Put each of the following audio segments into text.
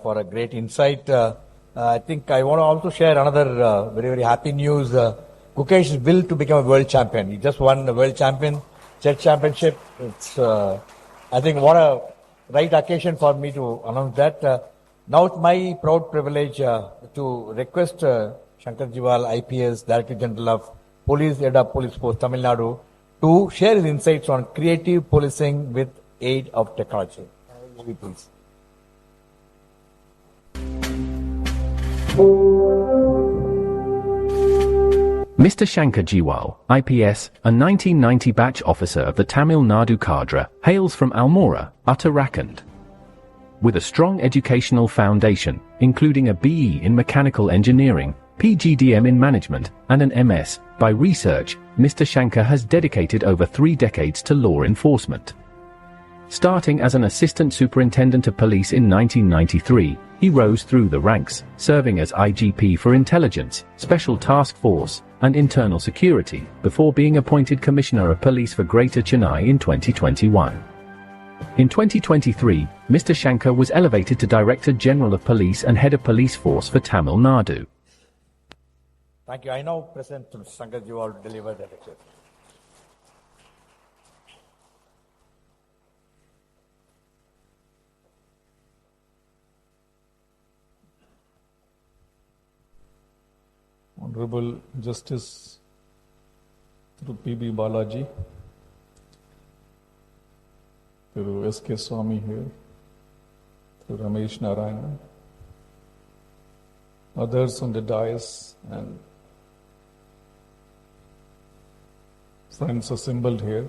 for a great insight. I think I want to also share another very, very happy news. Gukesh is will to become a world champion. He just won the world chess championship. It's, I think, what a right occasion for me to announce that. Now it's my proud privilege to request Shankar Jiwal, IPS, Director General of Police, Head of Police Force, Tamil Nadu, to share his insights on creative policing with aid of technology. Please. Mr. Shankar Jiwal, IPS, a 1990 batch officer of the Tamil Nadu cadre, hails from Almora, Uttarakhand. With a strong educational foundation, including a BE in mechanical engineering, PGDM in management, and an MS by research, Mr. Shankar has dedicated over 3 decades to law enforcement. Starting as an assistant superintendent of police in 1993, he rose through the ranks, serving as IGP for Intelligence, Special Task Force, and Internal Security, before being appointed Commissioner of Police for Greater Chennai in 2021. In 2023, Mr. Shankar was elevated to Director General of Police and Head of Police Force for Tamil Nadu. Thank you. I now present Shankar Jiwal to deliver the lecture. Honorable Justice through P.B. Balaji, through S.K. Swamy here, through Ramesh Narayana, others on the dais, and friends assembled here.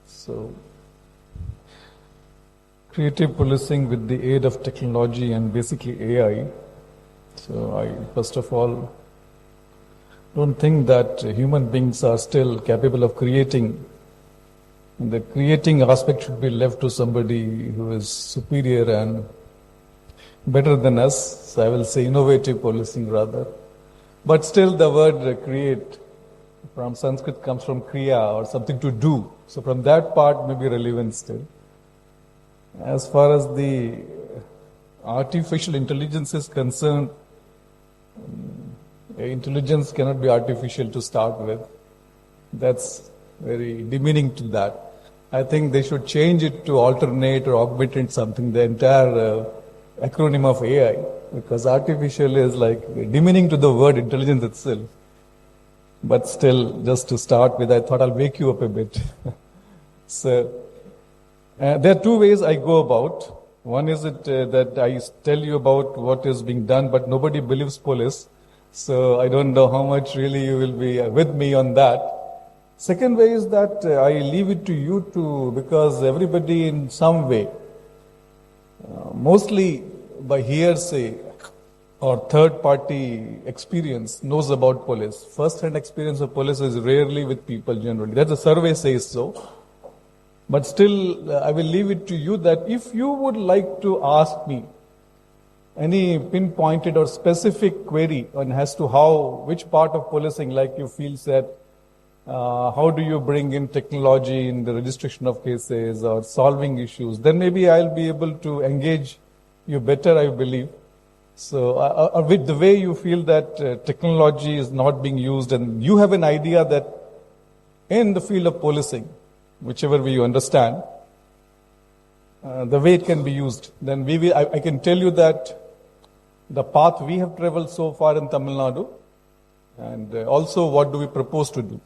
So, creative policing with the aid of technology and basically AI. So I, first of all, don't think that human beings are still capable of creating. The creating aspect should be left to somebody who is superior and better than us. So I will say innovative policing rather. But still the word create from Sanskrit comes from kriya or something to do. So from that part may be relevant still. As far as the artificial intelligence is concerned, intelligence cannot be artificial to start with. That's very demeaning to that. I think they should change it to alternate or augment something, the entire acronym of AI, because artificial is like demeaning to the word intelligence itself. But still, just to start with, I thought I'll wake you up a bit. So, there are 2 ways I go about. One is that I tell you about what is being done, but nobody believes police. So I don't know how much really you will be with me on that. Second way is that I leave it to you to, because everybody in some way, mostly by hearsay or third party experience, knows about police. First hand experience of police is rarely with people generally. That's the survey says so. But still, I will leave it to you that if you would like to ask me any pinpointed or specific query on as to how, which part of policing, like you feel said, how do you bring in technology in the registration of cases or solving issues, then maybe I'll be able to engage you better, I believe. So with the way you feel that technology is not being used and you have an idea that in the field of policing, whichever way you understand, the way it can be used, then I can tell you that the path we have traveled so far in Tamil Nadu, and also what do we propose to do.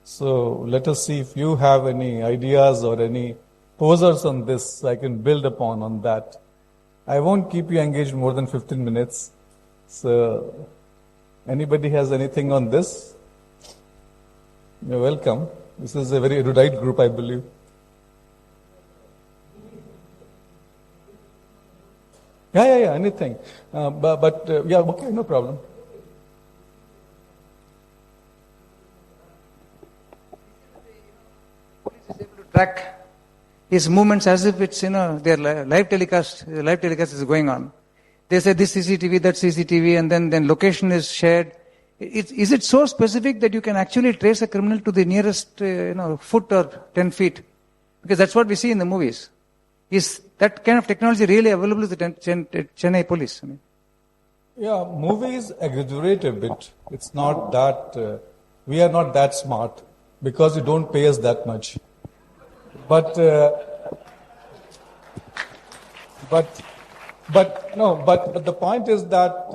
So let us see if you have any ideas or any posers on this I can build upon on that. I won't keep you engaged more than 15 minutes. So anybody has anything on this? You're welcome. This is a very erudite group, I believe. Yeah, anything. But yeah, okay, no problem. Police is able to track his movements as if it's, their live telecast is going on. They say this CCTV, that CCTV, and then location is shared. Is it so specific that you can actually trace a criminal to the nearest foot or 10 feet? Because that's what we see in the movies. Is that kind of technology really available to the Chennai police? I mean, Yeah, movies exaggerate a bit. It's not that, we are not that smart because you don't pay us that much. But the point is that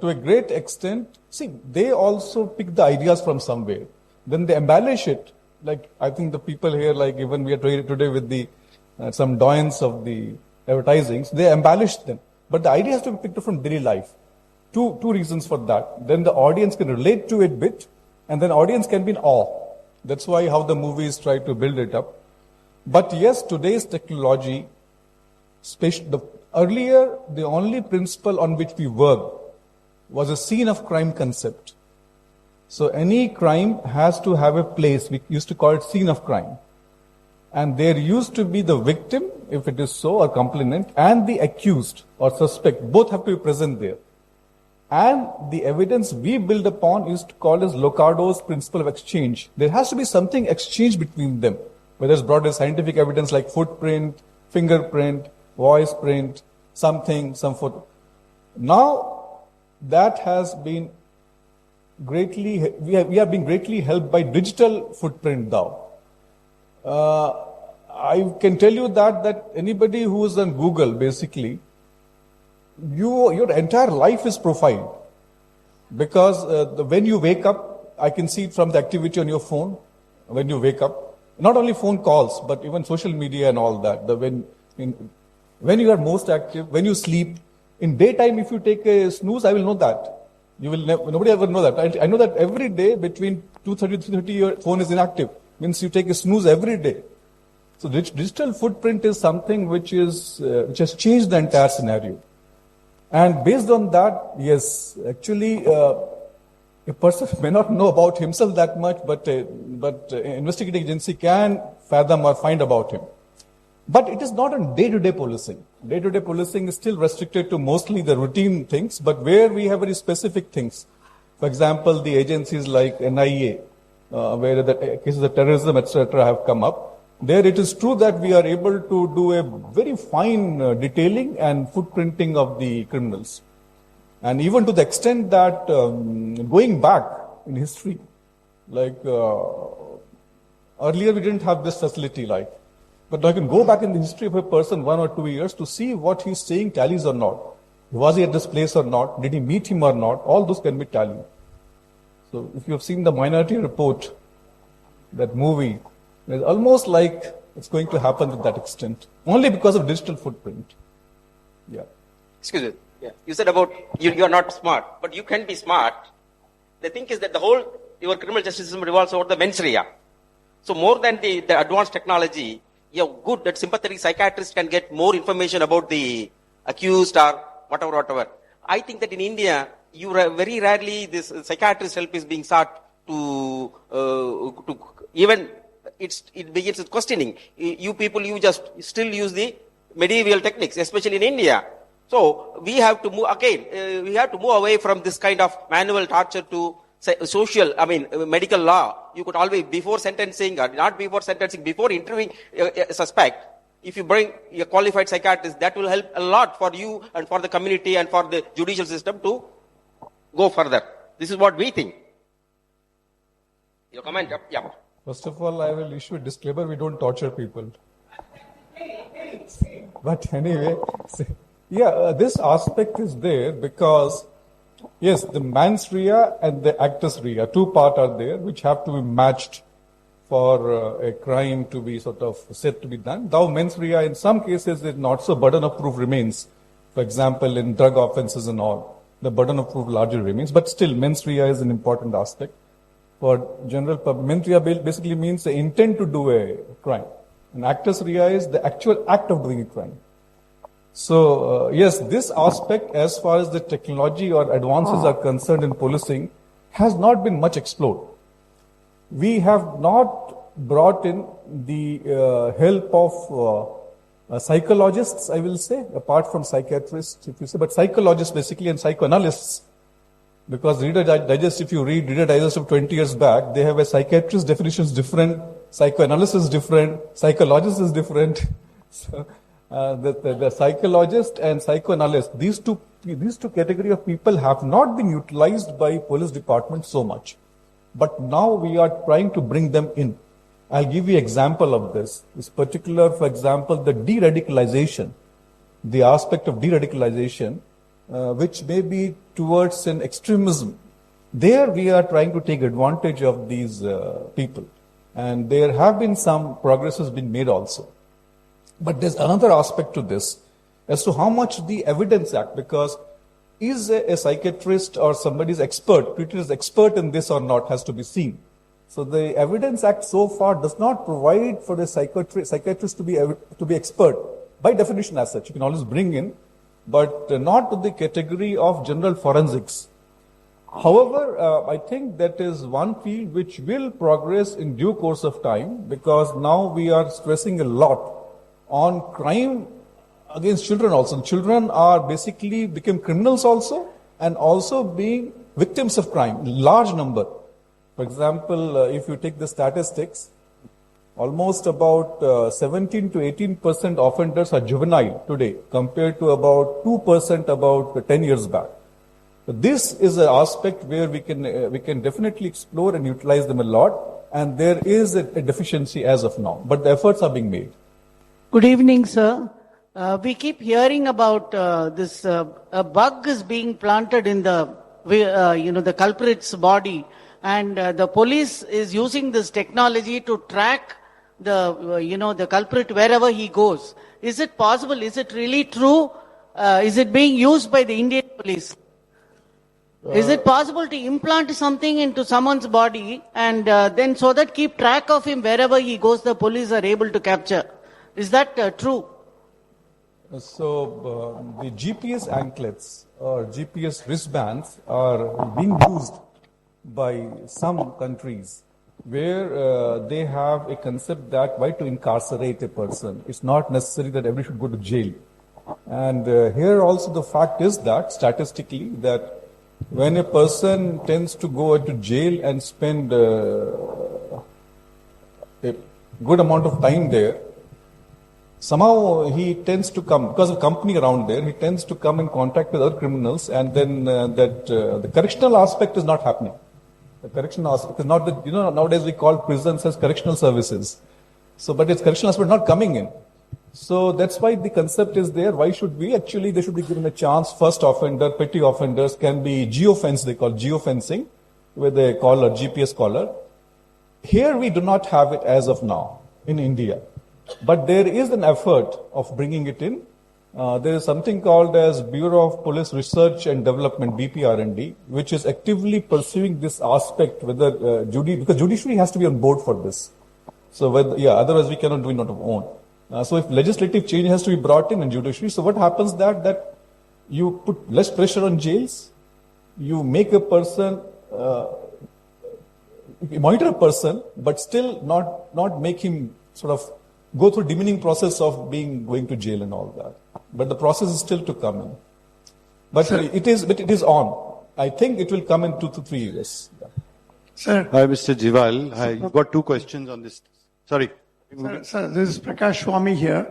to a great extent, see, they also pick the ideas from somewhere. Then they embellish it. Like, I think the people here, like even we are today with the some doyens of the advertisings, they embellish them. But the idea has to be picked up from daily life. Two reasons for that. Then the audience can relate to it bit, and then audience can be in awe. That's why how the movies try to build it up. But yes, today's technology, earlier, the only principle on which we worked was a scene of crime concept. So any crime has to have a place. We used to call it scene of crime. And there used to be the victim, if it is so, or complainant, and the accused or suspect. Both have to be present there. And the evidence we build upon is called as Locardo's principle of exchange. There has to be something exchanged between them, whether it's brought as scientific evidence like footprint, fingerprint, voice print, some photo. Now, that has been greatly, we are being greatly helped by digital footprint now. I can tell you that anybody who is on Google, basically, your entire life is profiled. Because when you wake up, I can see it from the activity on your phone, when you wake up. Not only phone calls, but even social media and all that. When you are most active, when you sleep. In daytime, if you take a snooze, I will know that. Nobody ever know that. I know that every day between 2:30 to 3:30, your phone is inactive. Means you take a snooze every day. So digital footprint is something which has changed the entire scenario. And based on that, yes, actually, a person may not know about himself that much, but an investigating agency can fathom or find about him. But it is not on day-to-day policing. Day-to-day policing is still restricted to mostly the routine things, but where we have very specific things. For example, the agencies like NIA, where the cases of terrorism, etc. have come up. There it is true that we are able to do a very fine detailing and footprinting of the criminals. And even to the extent that going back in history, like earlier we didn't have this facility but I can go back in the history of a person 1 or 2 years to see what he's saying tallies or not. Was he at this place or not? Did he meet him or not? All those can be tallied. So if you have seen the Minority Report, that movie, it's almost like it's going to happen to that extent, only because of digital footprint. Yeah. Excuse me. Yeah. You said about you are not smart, but you can be smart. The thing is that your criminal justice system revolves over the mens rea. So more than the advanced technology, good that sympathetic psychiatrist can get more information about the accused or whatever. I think that in India, very rarely this psychiatrist help is being sought to even it begins with questioning. You people, you just still use the medieval techniques, especially in India. So we have to move again. We have to move away from this kind of manual torture to medical law. You could always, before sentencing or not before sentencing, before interviewing a suspect, if you bring a qualified psychiatrist, that will help a lot for you and for the community and for the judicial system to go further. This is what we think. Your comment? Yeah. First of all, I will issue a disclaimer, we don't torture people. But anyway, this aspect is there because, yes, the mens rea and the actus rea, two parts are there which have to be matched for a crime to be sort of said to be done. Though mens rea in some cases is not, so burden of proof remains. For example, in drug offenses and all, the burden of proof largely remains, but still mens rea is an important aspect. For general public, mens rea basically means the intent to do a crime. And actus rea is the actual act of doing a crime. So, yes, this aspect as far as the technology or advances are concerned in policing has not been much explored. We have not brought in the help of psychologists, I will say, apart from psychiatrists, if you say, but psychologists basically and psychoanalysts. Because Reader Digest, if you read Reader Digest of 20 years back, they have a psychiatrist definition is different, psychoanalysis is different, psychologist is different. So, The psychologist and psychoanalyst, these two category of people have not been utilized by police department so much. But now we are trying to bring them in. I'll give you example of this. This particular, for example, the de-radicalization, the aspect of de-radicalization, which may be towards an extremism. There we are trying to take advantage of these people. And there have been some progress has been made also. But there's another aspect to this as to how much the Evidence Act, because is a psychiatrist or somebody's expert, treated as expert in this or not, has to be seen. So the Evidence Act so far does not provide for the psychiatrist to be expert by definition as such. You can always bring in, but not to the category of general forensics. However, I think that is one field which will progress in due course of time, because now we are stressing a lot on crime against children also. Children are basically become criminals also, and also being victims of crime, large number. For example, if you take the statistics, almost about 17 to 18% offenders are juvenile today, compared to about 2% about 10 years back. This is an aspect where we can definitely explore and utilize them a lot, and there is a deficiency as of now, but the efforts are being made. Good evening, sir. We keep hearing about this a bug is being planted in the culprit's body, and the police is using this technology to track the culprit wherever he goes. Is it possible? Is it really true? Is it being used by the Indian police? Is it possible to implant something into someone's body and then so that keep track of him wherever he goes, the police are able to capture? Is that true? So the GPS anklets or GPS wristbands are being used by some countries where they have a concept that why to incarcerate a person. It's not necessary that everybody should go to jail. And here also the fact is that statistically that when a person tends to go into jail and spend a good amount of time there, somehow he tends to come, because of company around there, he tends to come in contact with other criminals, and then the correctional aspect is not happening. The correctional aspect is not that, nowadays we call prisons as correctional services. So, but its correctional aspect not coming in. So that's why the concept is there. Why should we? Actually, they should be given a chance. First offender, petty offenders can be geofence, they call geofencing, with a collar, GPS collar. Here we do not have it as of now in India. But there is an effort of bringing it in. There is something called as Bureau of Police Research and Development, BPR&D, which is actively pursuing this aspect, whether because judiciary has to be on board for this. So, otherwise we cannot do it on our own. So if legislative change has to be brought in judiciary, so what happens that you put less pressure on jails, you make a person, you monitor a person, but still not make him sort of go through demeaning process of going to jail and all that. But the process is still to come in. But it is on. I think it will come in 2 to 3 years. Yeah. Sir. Hi, Mr. Jiwal. Hi. You've got 2 questions on this. Sorry. Sir, this is Prakash Swamy here.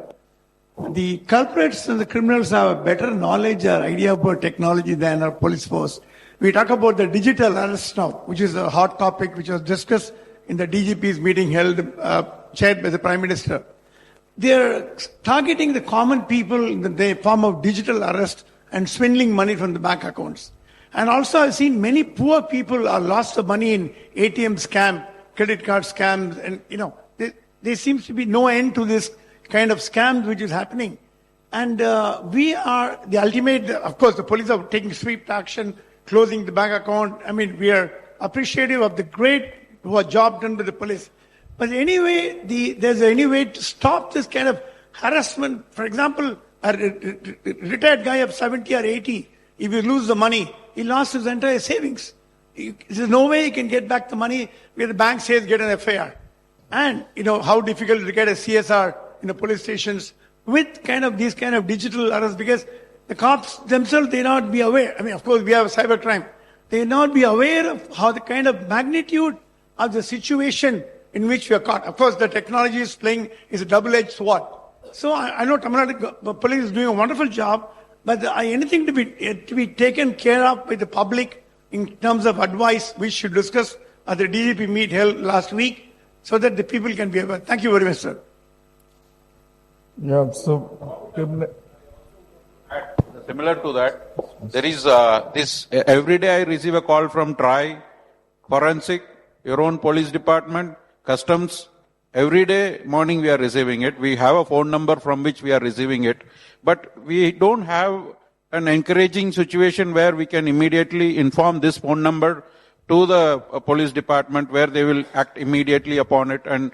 The culprits and the criminals have a better knowledge or idea about technology than our police force. We talk about the digital arrest now, which is a hot topic which was discussed in the DGP's meeting held, chaired by the Prime Minister. They are targeting the common people in the form of digital arrest and swindling money from the bank accounts. And also I've seen many poor people are lost the money in ATM scam, credit card scams, and there seems to be no end to this kind of scams which is happening. And we are the ultimate, of course, the police are taking swift action, closing the bank account. I mean, we are appreciative of the great job done by the police. But anyway, there's any way to stop this kind of harassment. For example, a retired guy of 70 or 80, if you lose the money, he lost his entire savings. There's no way he can get back the money where the bank says get an FIR. And how difficult to get a CSR in the police stations with these kind of digital arrests, because the cops themselves, they not be aware. I mean, of course, we have cybercrime. They not be aware of how the kind of magnitude of the situation in which we are caught. Of course, the technology is a double-edged sword. So I know Tamil Nadu police is doing a wonderful job, but anything to be taken care of by the public in terms of advice, we should discuss at the DGP meet held last week, so that the people can be aware. Thank you very much, sir. Yeah, so Similar to that, there is this, every day I receive a call from TRI, Forensic, your own police department, Customs. Every day morning we are receiving it. We have a phone number from which we are receiving it. But we don't have an encouraging situation where we can immediately inform this phone number to the police department, where they will act immediately upon it and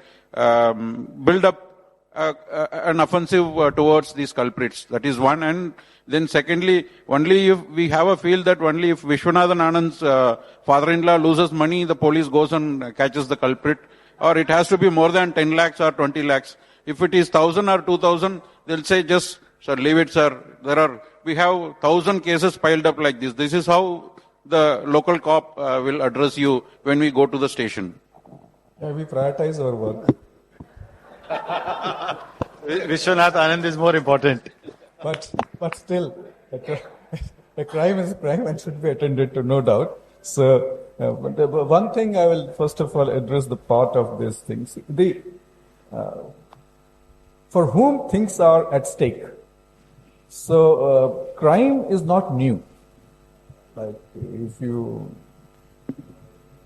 build up an offensive towards these culprits. That is one. And then secondly, only if we have a feel that only if Vishwanathan Anand's father-in-law loses money, the police goes and catches the culprit, or it has to be more than 10 lakhs or 20 lakhs. If it is 1,000 or 2,000, they'll say, just, sir, leave it, sir. We have 1,000 cases piled up like this. This is how the local cop will address you when we go to the station. yeah, we prioritize our work. Vishwanath Anand is more important. But still, a crime is a crime and should be attended to, no doubt. So, but one thing I will first of all address the part of these things. For whom things are at stake. So, crime is not new. Like if you,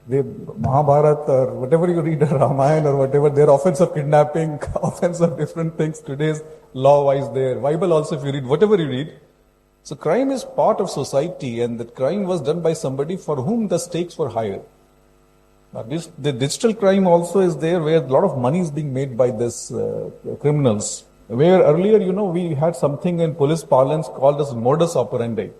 the Mahabharata or whatever you read, Ramayana or whatever, there are offense of kidnapping, offense of different things. Today's law-wise there. Bible also, if you read, whatever you read. So crime is part of society, and that crime was done by somebody for whom the stakes were higher. Now the digital crime also is there, where a lot of money is being made by this criminals. Where earlier, we had something in police parlance called as modus operandi.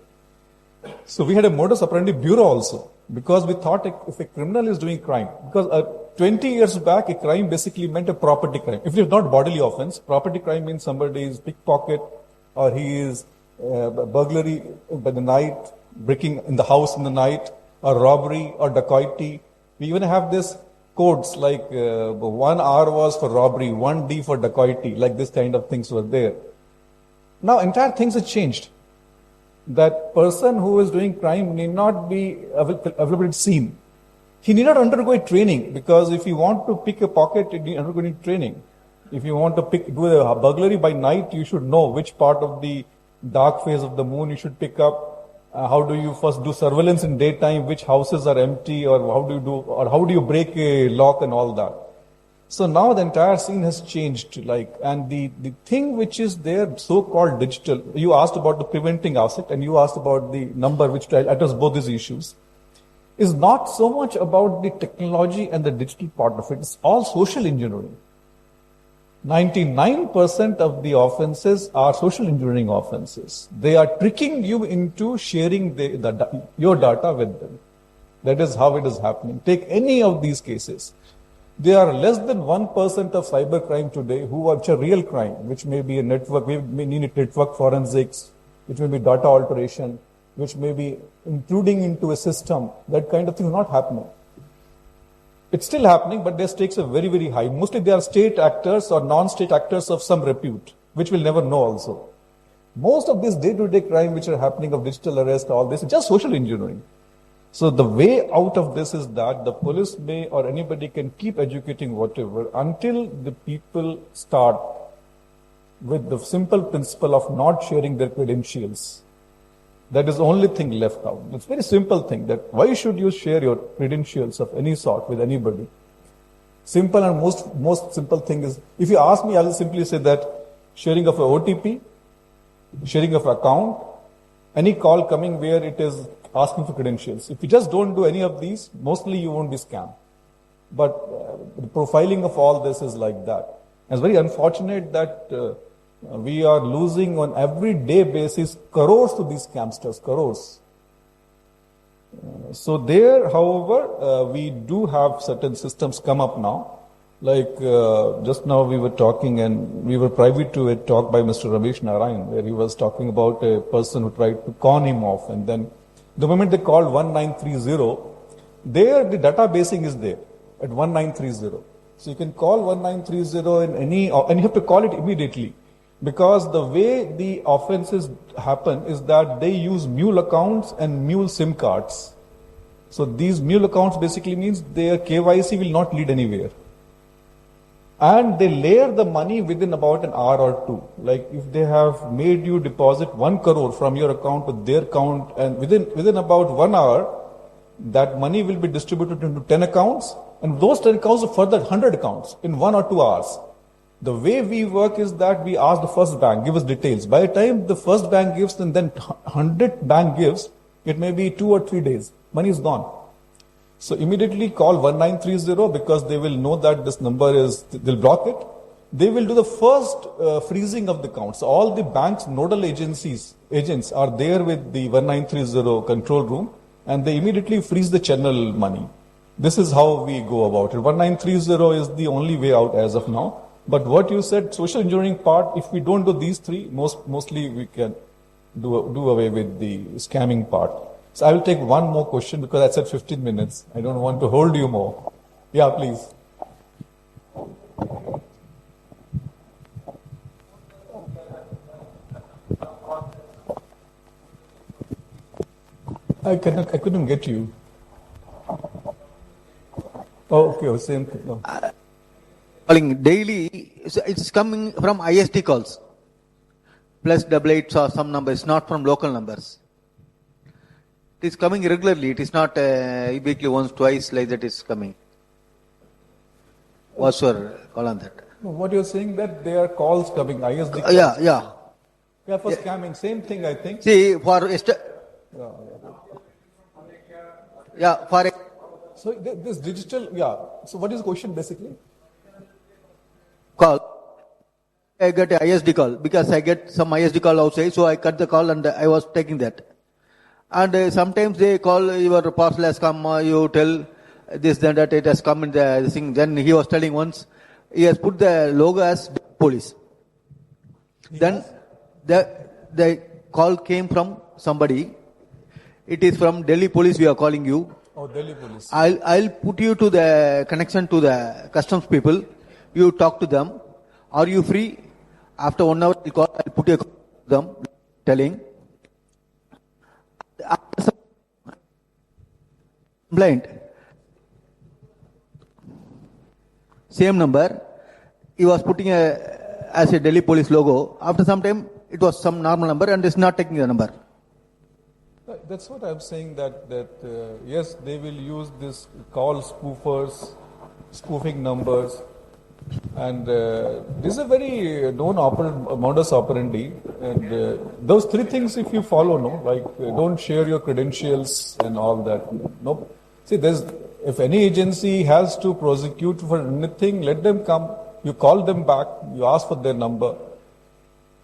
So we had a modus operandi bureau also, because we thought if a criminal is doing crime, because 20 years back, a crime basically meant a property crime. If it is not bodily offense, property crime means somebody is pickpocket, or he is burglary by the night, breaking in the house in the night, or robbery or dacoity. We even have this codes like 1R was for robbery, 1D for dacoity, like this kind of things were there. Now entire things have changed. That person who is doing crime need not be available at scene. He need not undergo a training, because if you want to pick a pocket, you need undergo training. If you want to do a burglary by night, you should know which part of the dark phase of the moon you should pick up. How do you first do surveillance in daytime? Which houses are empty, or how do you break a lock and all that? So now the entire scene has changed, and the thing which is there, so-called digital, you asked about the preventing aspect and you asked about the number which address both these issues, is not so much about the technology and the digital part of it. It's all social engineering. 99% of the offenses are social engineering offenses. They are tricking you into sharing your data with them. That is how it is happening. Take any of these cases. There are less than 1% of cybercrime today which are real crime, which may be a network, we may need network forensics, which may be data alteration, which may be intruding into a system. That kind of thing is not happening. It's still happening, but their stakes are very, very high. Mostly they are state actors or non-state actors of some repute, which we'll never know also. Most of this day-to-day crime which are happening of digital arrest, all this is just social engineering. So the way out of this is that the police may or anybody can keep educating whatever until the people start with the simple principle of not sharing their credentials. That is the only thing left out. It's a very simple thing, that why should you share your credentials of any sort with anybody? Simple and most simple thing is, if you ask me, I will simply say that sharing of a OTP, sharing of account, any call coming where it is asking for credentials. If you just don't do any of these, mostly you won't be scammed. But the profiling of all this is like that. And it's very unfortunate that we are losing on every day basis crores to these scamsters, crores. So there, however, we do have certain systems come up now. Like just now we were talking and we were privy to a talk by Mr. Ramesh Narayan, where he was talking about a person who tried to con him off, and then the moment they called 1930, there the databasing is there at 1930. So you can call 1930 in any, and you have to call it immediately. Because the way the offenses happen is that they use mule accounts and mule SIM cards. So these mule accounts basically means their KYC will not lead anywhere. And they layer the money within about an hour or two. Like if they have made you deposit 1 crore from your account to their account, and within about 1 hour, that money will be distributed into 10 accounts, and those 10 accounts will further 100 accounts in 1 or 2 hours. The way we work is that we ask the first bank, give us details. By the time the first bank gives and then 100 bank gives, it may be 2 or 3 days. Money is gone. So immediately call 1930 because they will know that this number is, they'll block it. They will do the first freezing of the accounts. So all the bank's nodal agents are there with the 1930 control room, and they immediately freeze the channel money. This is how we go about it. 1930 is the only way out as of now. But what you said, social engineering part, if we don't do these three, mostly we can do away with the scamming part. So I will take one more question because I said 15 minutes. I don't want to hold you more. Yeah, please. I couldn't get you. Oh, okay, same thing. No. Calling daily, it's coming from ISD calls. Plus double eights or some numbers, not from local numbers. It is coming regularly. It is not weekly once, twice like that is coming. What's your call on that? No, what you're saying that there are calls coming, ISD calls. Yeah. Yeah, for scamming, same thing I think. See, for So this digital, So what is the question basically? Call. I get a ISD call because I get some ISD call outside, so I cut the call and I was taking that. And sometimes they call, your parcel has come, you tell this, then that it has come in the thing. Then he was telling once, he has put the logo as police. Then the call came from somebody. It is from Delhi police, we are calling you. Oh, Delhi police. I'll put you to the connection to the customs people. You talk to them. Are you free? After 1 hour, I'll put you to them, telling. After some complaint, same number, he was putting as a Delhi police logo. After some time, it was some normal number and it's not taking the number. That's what I'm saying, that yes, they will use this call spoofers, spoofing numbers, and this is a very known modus operandi. And those three things, if you follow, don't share your credentials and all that. No, see, if any agency has to prosecute for anything, let them come. You call them back. You ask for their number.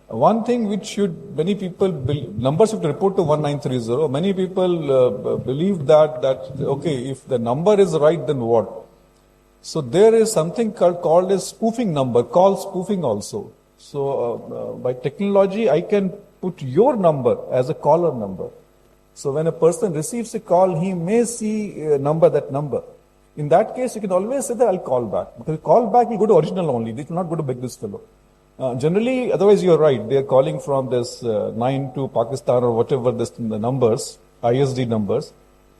One thing which many people numbers have to report to 1930. Many people believe that okay, if the number is right, then what? So there is something called as spoofing number, call spoofing also. So by technology, I can put your number as a caller number. So when a person receives a call, he may see that number. In that case, you can always say that I'll call back. Because call back will go to original only. It will not go to beg this fellow. Generally, otherwise you're right. They're calling from this 9 to Pakistan or whatever the numbers, ISD numbers.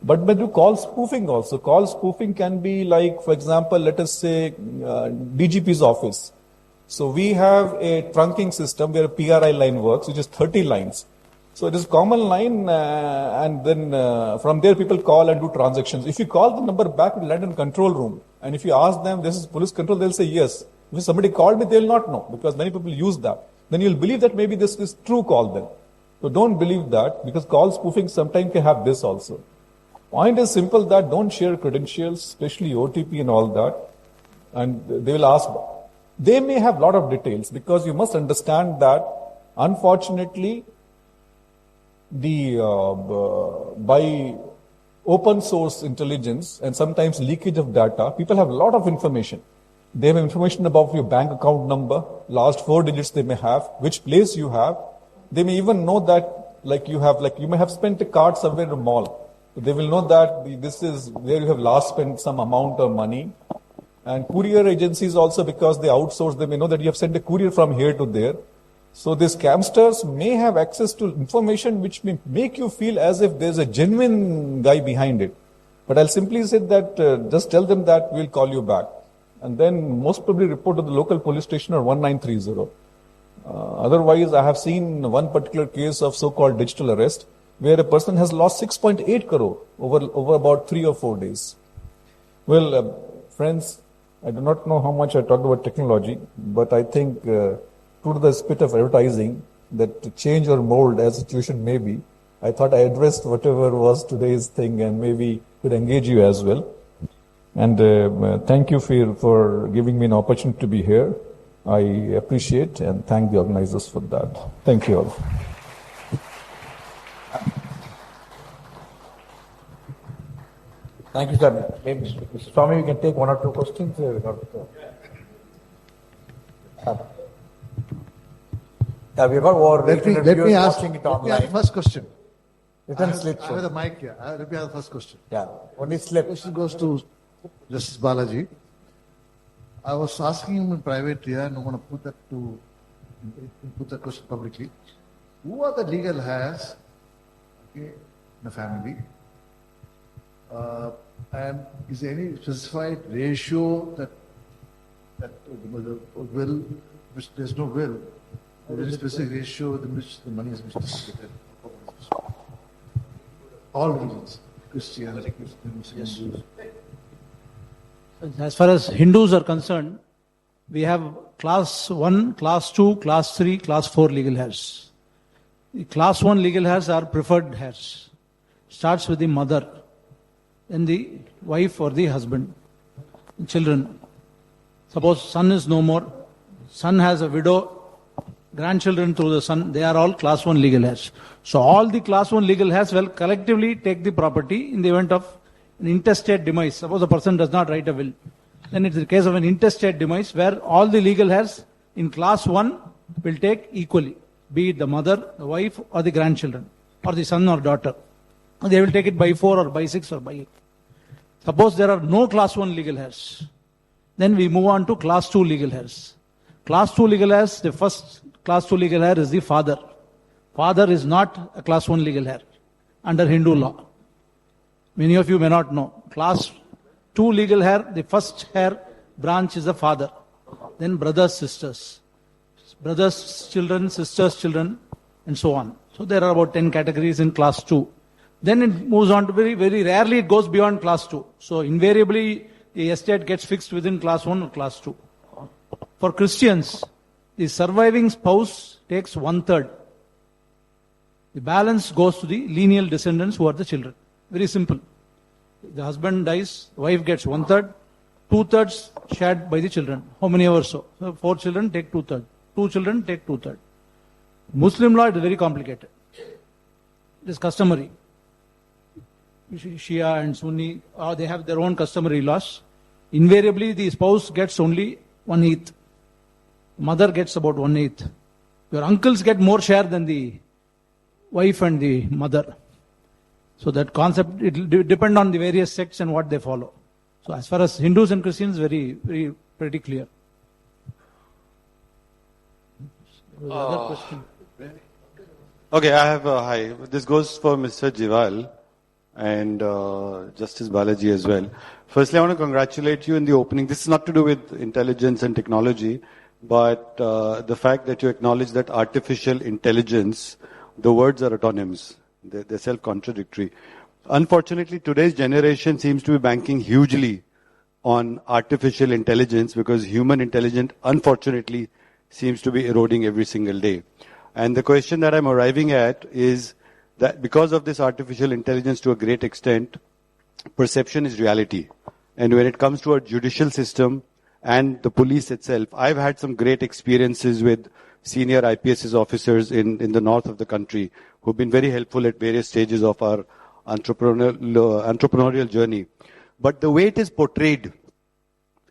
But when you call spoofing also, call spoofing can be like, for example, let us say DGP's office. So we have a trunking system where a PRI line works, which is 30 lines. So it is common line, and then from there people call and do transactions. If you call the number back, it will land in control room. And if you ask them, this is police control, they'll say yes. If somebody called me, they'll not know, because many people use that. Then you'll believe that maybe this is true call then. So don't believe that, because call spoofing sometimes can have this also. Point is simple, that don't share credentials, especially OTP and all that. And they will ask, they may have a lot of details, because you must understand that unfortunately by open source intelligence and sometimes leakage of data, people have a lot of information. They have information about your bank account number, last 4 digits they may have, which place you have. They may even know that you may have spent a card somewhere in a mall. They will know that this is where you have last spent some amount of money. And courier agencies also, because they outsource, they may know that you have sent a courier from here to there. So these scamsters may have access to information which may make you feel as if there's a genuine guy behind it. But I'll simply say that just tell them that we'll call you back. And then most probably report to the local police station or 1930. Otherwise, I have seen one particular case of so-called digital arrest where a person has lost 6.8 crore over about 3 or 4 days. Well, friends, I do not know how much I talked about technology, but I think to the spirit of advertising, that to change or mold as situation may be, I thought I addressed whatever was today's thing and maybe could engage you as well. And thank you for giving me an opportunity to be here. I appreciate and thank the organizers for that. Thank you all. Thank you, sir. Maybe, Mr. Swamy, we can take 1 or 2 questions. Yeah, we've got over Let me ask watching it online. the first question. Written slip. I have the mic here. Let me ask the first question. Yeah, only slip. The question goes to Justice Balaji. I was asking him in private here, and I'm going to put that question publicly. Who are the legal heirs in the family? And is there any specified ratio that the will, which there's no will, there is a specific ratio in which the money is distributed? All religions, Christianity, Muslims, Hindus. As far as Hindus are concerned, we have class 1, class 2, class 3, class 4 legal heirs. The class 1 legal heirs are preferred heirs. Starts with the mother, then the wife or the husband, children. Suppose son is no more, son has a widow, grandchildren through the son, they are all class 1 legal heirs. So all the class 1 legal heirs will collectively take the property in the event of an intestate demise. Suppose a person does not write a will. Then it's the case of an intestate demise where all the legal heirs in class 1 will take equally, be it the mother, the wife or the grandchildren or the son or daughter. They will take it by 4 or by 6 or by 8. Suppose there are no class 1 legal heirs. Then we move on to class 2 legal heirs. Class 2 legal heirs, the first class 2 legal heir is the father. Father is not a class 1 legal heir under Hindu law. Many of you may not know. Class 2 legal heir, the first heir branch is the father. Then brothers, sisters. Brothers, children, sisters, children, and so on. So there are about 10 categories in class 2. Then it moves on to very, very rarely it goes beyond class 2. So invariably the estate gets fixed within class 1 or class 2. For Christians, the surviving spouse takes 1/3. The balance goes to the lineal descendants who are the children. Very simple. The husband dies, the wife gets 1/3, 2/3 shared by the children. How many ever so? So 4 children take 2/3. 2 children take 2/3. Muslim law is very complicated. It is customary. Shia and Sunni, they have their own customary laws. Invariably, the spouse gets only 1/8. Mother gets about 1/8. Your uncles get more share than the wife and the mother. So that concept, it will depend on the various sects and what they follow. So as far as Hindus and Christians, very, very pretty clear. Other question. Okay, I have hi. This goes for Mr. Jiwal and Justice Balaji as well. Firstly, I want to congratulate you in the opening. This is not to do with intelligence and technology, but the fact that you acknowledge that artificial intelligence, the words are autonomous. They're self-contradictory. Unfortunately, today's generation seems to be banking hugely on artificial intelligence because human intelligence, unfortunately, seems to be eroding every single day. And the question that I'm arriving at is that because of this artificial intelligence to a great extent, perception is reality. And when it comes to our judicial system and the police itself, I've had some great experiences with senior IPS officers in the north of the country who've been very helpful at various stages of our entrepreneurial journey. But the way it is portrayed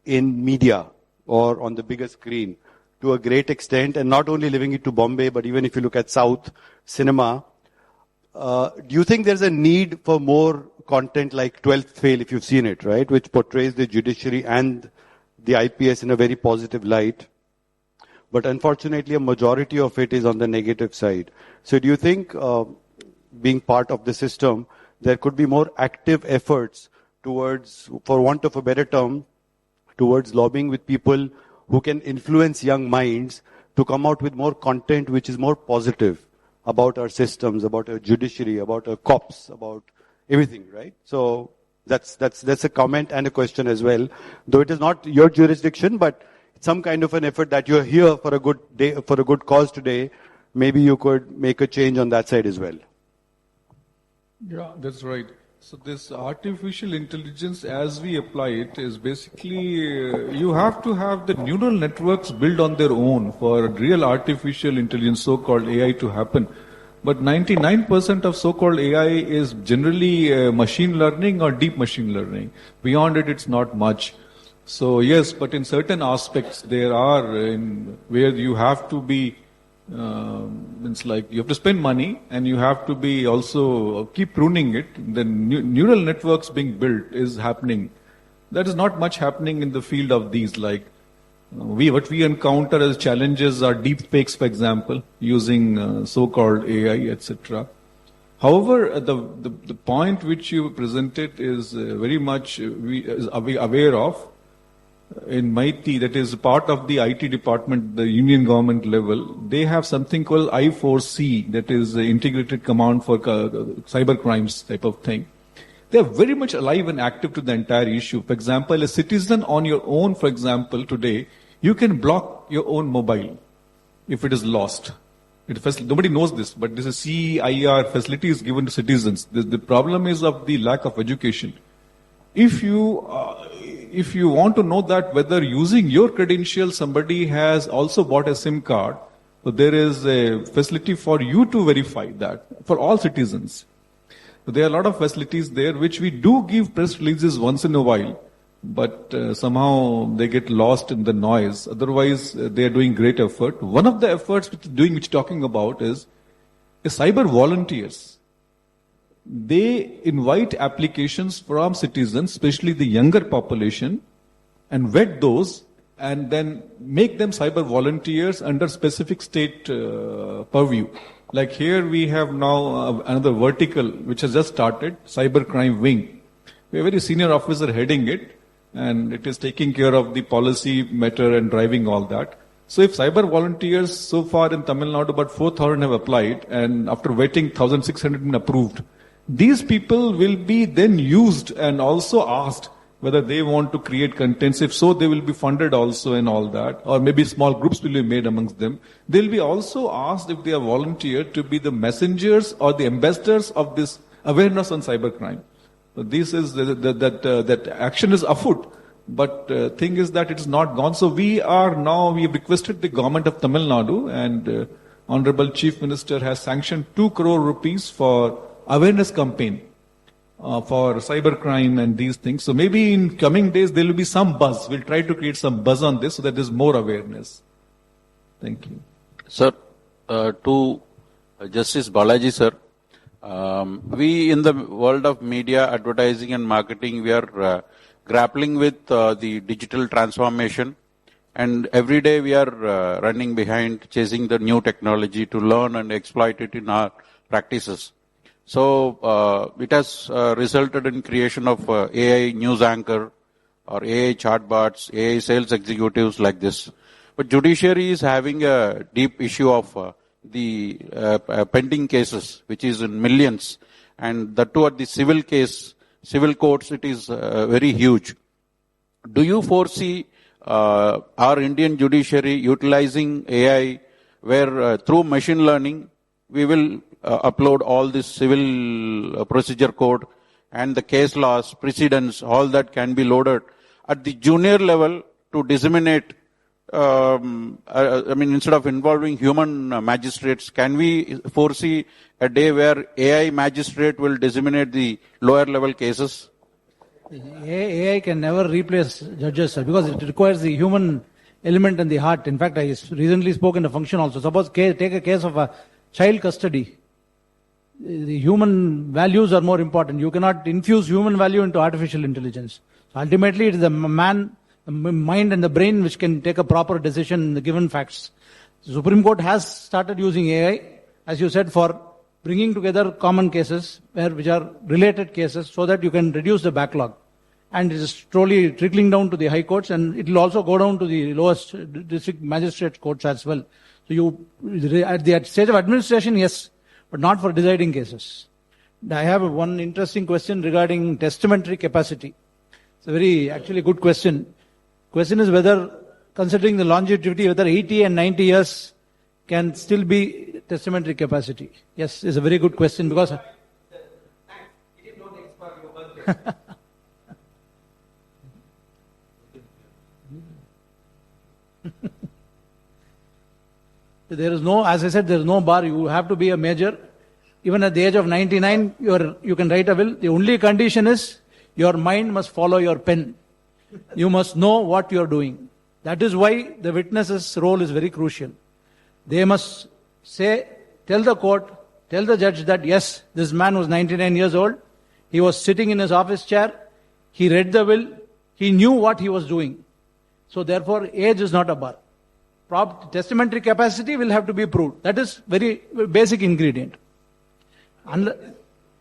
in media or on the bigger screen to a great extent, and not only living it to Bombay, but even if you look at South cinema, do you think there's a need for more content like 12th Fail, if you've seen it, right, which portrays the judiciary and the IPS in a very positive light, but unfortunately a majority of it is on the negative side. So do you think, being part of the system, there could be more active efforts towards, for want of a better term, towards lobbying with people who can influence young minds to come out with more content which is more positive about our systems, about our judiciary, about our cops, about everything, right? So that's a comment and a question as well. Though it is not your jurisdiction, but some kind of an effort that you're here for a good day, for a good cause today, maybe you could make a change on that side as well. Yeah, that's right. So this artificial intelligence, as we apply it, is basically you have to have the neural networks built on their own for real artificial intelligence, so-called AI, to happen. But 99% of so-called AI is generally machine learning or deep machine learning. Beyond it, it's not much. So yes, but in certain aspects there are where you have to be. It's like you have to spend money and you have to be also keep pruning it. The neural networks being built is happening. That is not much happening in the field of these. Like what we encounter as challenges are deep fakes, for example, using so-called AI, etc. However, the point which you presented is very much are we aware of. In MIT, that is part of the IT department, the union government level, they have something called I4C, that is the Integrated Command for Cyber Crimes type of thing. They are very much alive and active to the entire issue. For example, a citizen on your own, for example, today, you can block your own mobile if it is lost. Nobody knows this, but this is CIR facility is given to citizens. The problem is of the lack of education. If you want to know that whether using your credentials somebody has also bought a SIM card, so there is a facility for you to verify that for all citizens. So there are a lot of facilities there which we do give press releases once in a while, but somehow they get lost in the noise. Otherwise, they are doing great effort. One of the efforts which talking about is cyber volunteers. They invite applications from citizens, especially the younger population, and vet those and then make them cyber volunteers under specific state purview. Like here we have now another vertical which has just started, Cyber Crime Wing. We have a very senior officer heading it, and it is taking care of the policy matter and driving all that. So if cyber volunteers, so far in Tamil Nadu about 4,000 have applied, and after waiting 1,600 been approved. These people will be then used and also asked whether they want to create contents. If so, they will be funded also and all that. Or maybe small groups will be made amongst them. They'll be also asked if they are volunteered to be the messengers or the ambassadors of this awareness on cybercrime. So this is that action is afoot. But thing is that it is not gone. So we have requested the government of Tamil Nadu, and Honorable Chief Minister has sanctioned 2 crore rupees for awareness campaign for cybercrime and these things. So maybe in coming days there will be some buzz. We'll try to create some buzz on this so that there's more awareness. Thank you. Sir, to Justice Balaji, sir, we in the world of media, advertising and marketing, we are grappling with the digital transformation, and every day we are running behind, chasing the new technology to learn and exploit it in our practices. So it has resulted in creation of AI news anchor or AI chatbots, AI sales executives like this. But judiciary is having a deep issue of the pending cases, which is in millions, and that too at the civil courts, it is very huge. Do you foresee our Indian judiciary utilizing AI, where through machine learning we will upload all this civil procedure code and the case laws, precedents, all that can be loaded at the junior level to disseminate? Instead of involving human magistrates, can we foresee a day where AI magistrate will disseminate the lower level cases? AI can never replace judges, sir, because it requires the human element and the heart. In fact, I recently spoke in a function also. Suppose take a case of a child custody. The human values are more important. You cannot infuse human value into artificial intelligence. So ultimately, it is the man, the mind and the brain which can take a proper decision in the given facts. The Supreme Court has started using AI, as you said, for bringing together common cases which are related cases so that you can reduce the backlog. And it is slowly trickling down to the high courts, and it will also go down to the lowest district magistrate courts as well. So at the stage of administration, yes, but not for deciding cases. I have one interesting question regarding testamentary capacity. It's a very actually good question. Question is whether, considering the longevity, whether 80 and 90 years can still be testamentary capacity. Yes, it's a very good question because... There is no, as I said, there is no bar. You have to be a major. Even at the age of 99, you can write a will. The only condition is your mind must follow your pen. You must know what you are doing. That is why the witness's role is very crucial. They must tell the court, tell the judge that yes, this man was 99 years old. He was sitting in his office chair. He read the will. He knew what he was doing. So therefore, age is not a bar. Testamentary capacity will have to be proved. That is very basic ingredient.